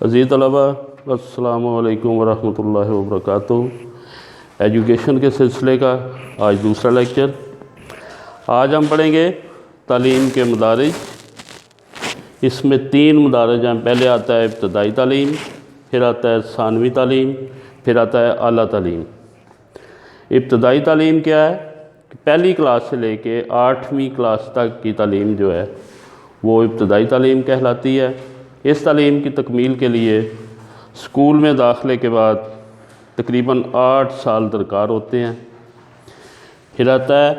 عزیز طلبہ السلام علیکم ورحمۃ اللہ وبرکاتہ۔ ایجوکیشن کے سلسلے کا آج دوسرا لیکچر۔ آج ہم پڑھیں گے تعلیم کے مدارج۔ اس میں 3 مدارج ہیں۔ پہلے آتا ہے ابتدائی تعلیم، پھر آتا ہے ثانوی تعلیم، پھر آتا ہے اعلیٰ تعلیم۔ ابتدائی تعلیم کیا ہے؟ پہلی کلاس سے لے کے 8ویں کلاس تک کی تعلیم جو ہے وہ ابتدائی تعلیم کہلاتی ہے۔ اس تعلیم کی تکمیل کے لیے اسکول میں داخلے کے بعد تقریباً 8 سال درکار ہوتے ہیں۔ پھر آتا ہے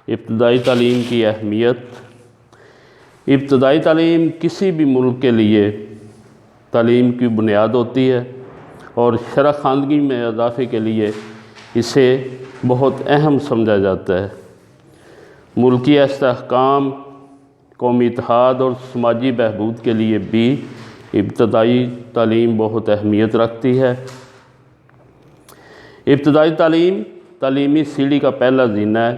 ابتدائی تعلیم کی اہمیت۔ ابتدائی تعلیم کسی بھی ملک کے لیے تعلیم کی بنیاد ہوتی ہے اور شرح خواندگی میں اضافے کے لیے اسے بہت اہم سمجھا جاتا ہے۔ ملکی استحکام، قومی اتحاد اور سماجی بہبود کے لیے بھی ابتدائی تعلیم بہت اہمیت رکھتی ہے۔ ابتدائی تعلیم تعلیمی سیڑھی کا پہلا زینہ ہے۔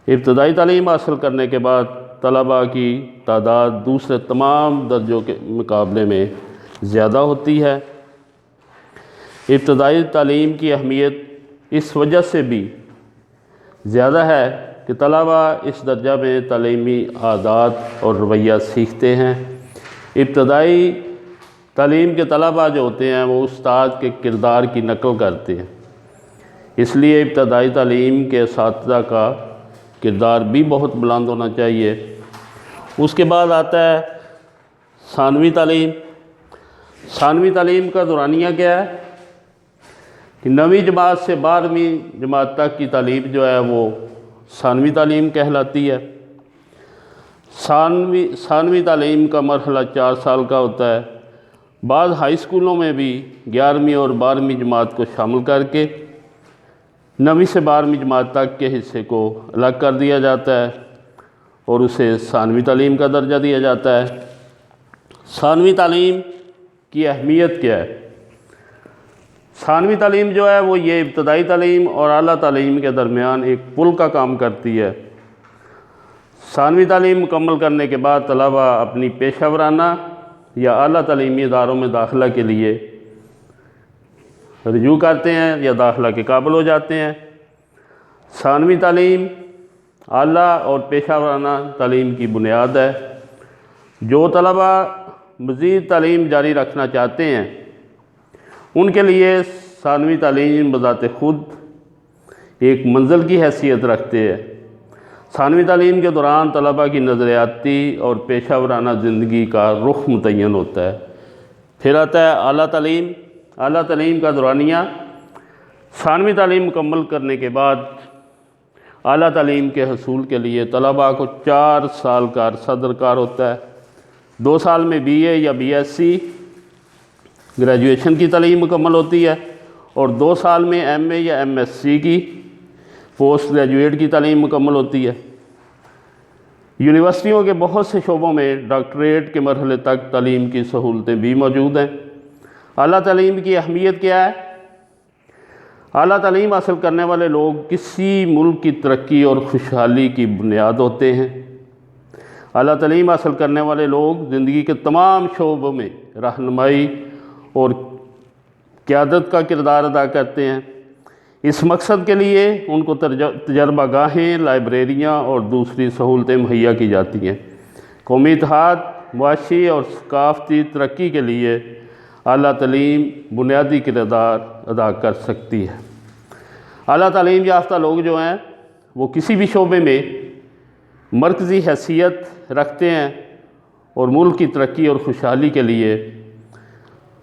ابتدائی تعلیم حاصل کرنے کے بعد طلباء کی تعداد دوسرے تمام درجوں کے مقابلے میں زیادہ ہوتی ہے۔ ابتدائی تعلیم کی اہمیت اس وجہ سے بھی زیادہ ہے کہ طلباء اس درجہ میں تعلیمی عادات اور رویہ سیکھتے ہیں۔ ابتدائی تعلیم کے طلباء جو ہوتے ہیں وہ استاد کے کردار کی نقل کرتے ہیں، اس لیے ابتدائی تعلیم کے اساتذہ کا کردار بھی بہت بلند ہونا چاہیے۔ اس کے بعد آتا ہے ثانوی تعلیم۔ ثانوی تعلیم کا دورانیہ کیا ہے کہ 9ویں جماعت سے 12ویں جماعت تک کی تعلیم جو ہے وہ ثانوی تعلیم کہلاتی ہے۔ ثانوی تعلیم کا مرحلہ 4 سال کا ہوتا ہے۔ بعض ہائی اسکولوں میں بھی 11ویں اور 12ویں جماعت کو شامل کر کے 9ویں سے 12ویں جماعت تک کے حصے کو الگ کر دیا جاتا ہے اور اسے ثانوی تعلیم کا درجہ دیا جاتا ہے۔ ثانوی تعلیم کی اہمیت کیا ہے؟ ثانوی تعلیم جو ہے وہ یہ ابتدائی تعلیم اور اعلیٰ تعلیم کے درمیان ایک پل کا کام کرتی ہے۔ ثانوی تعلیم مکمل کرنے کے بعد طلباء اپنی پیشہ ورانہ یا اعلیٰ تعلیمی اداروں میں داخلہ کے لیے رجوع کرتے ہیں یا داخلہ کے قابل ہو جاتے ہیں۔ ثانوی تعلیم اعلیٰ اور پیشہ ورانہ تعلیم کی بنیاد ہے۔ جو طلباء مزید تعلیم جاری رکھنا چاہتے ہیں ان کے لیے ثانوی تعلیم بذات خود ایک منزل کی حیثیت رکھتے ہیں۔ ثانوی تعلیم کے دوران طلباء کی نظریاتی اور پیشہ ورانہ زندگی کا رخ متعین ہوتا ہے۔ پھر آتا ہے اعلیٰ تعلیم۔ اعلیٰ تعلیم کا دورانیہ ثانوی تعلیم مکمل کرنے کے بعد اعلیٰ تعلیم کے حصول کے لیے طلباء کو 4 سال کا عرصہ درکار ہوتا ہے۔ 2 سال میں بی اے یا بی ایس سی گریجویشن کی تعلیم مکمل ہوتی ہے اور 2 سال میں ایم اے یا ایم ایس سی کی پوسٹ گریجویٹ کی تعلیم مکمل ہوتی ہے۔ یونیورسٹیوں کے بہت سے شعبوں میں ڈاکٹریٹ کے مرحلے تک تعلیم کی سہولتیں بھی موجود ہیں۔ اعلیٰ تعلیم کی اہمیت کیا ہے؟ اعلیٰ تعلیم حاصل کرنے والے لوگ کسی ملک کی ترقی اور خوشحالی کی بنیاد ہوتے ہیں۔ اعلیٰ تعلیم حاصل کرنے والے لوگ زندگی کے تمام شعبوں میں رہنمائی اور قیادت کا کردار ادا کرتے ہیں۔ اس مقصد کے لیے ان کو تجربہ گاہیں، لائبریریاں اور دوسری سہولتیں مہیا کی جاتی ہیں۔ قومی اتحاد، معاشی اور ثقافتی ترقی کے لیے اعلیٰ تعلیم بنیادی کردار ادا کر سکتی ہے۔ اعلیٰ تعلیم یافتہ لوگ جو ہیں وہ کسی بھی شعبے میں مرکزی حیثیت رکھتے ہیں اور ملک کی ترقی اور خوشحالی کے لیے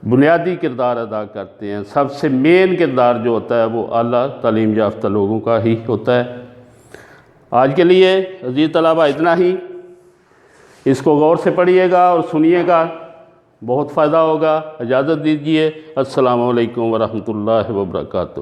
بنیادی کردار ادا کرتے ہیں۔ سب سے مین کردار جو ہوتا ہے وہ اعلیٰ تعلیم یافتہ لوگوں کا ہی ہوتا ہے۔ آج کے لیے عزیز طلبہ اتنا ہی۔ اس کو غور سے پڑھیے گا اور سنیے گا، بہت فائدہ ہوگا۔ اجازت دیجیے۔ السلام علیکم ورحمۃ اللہ وبرکاتہ۔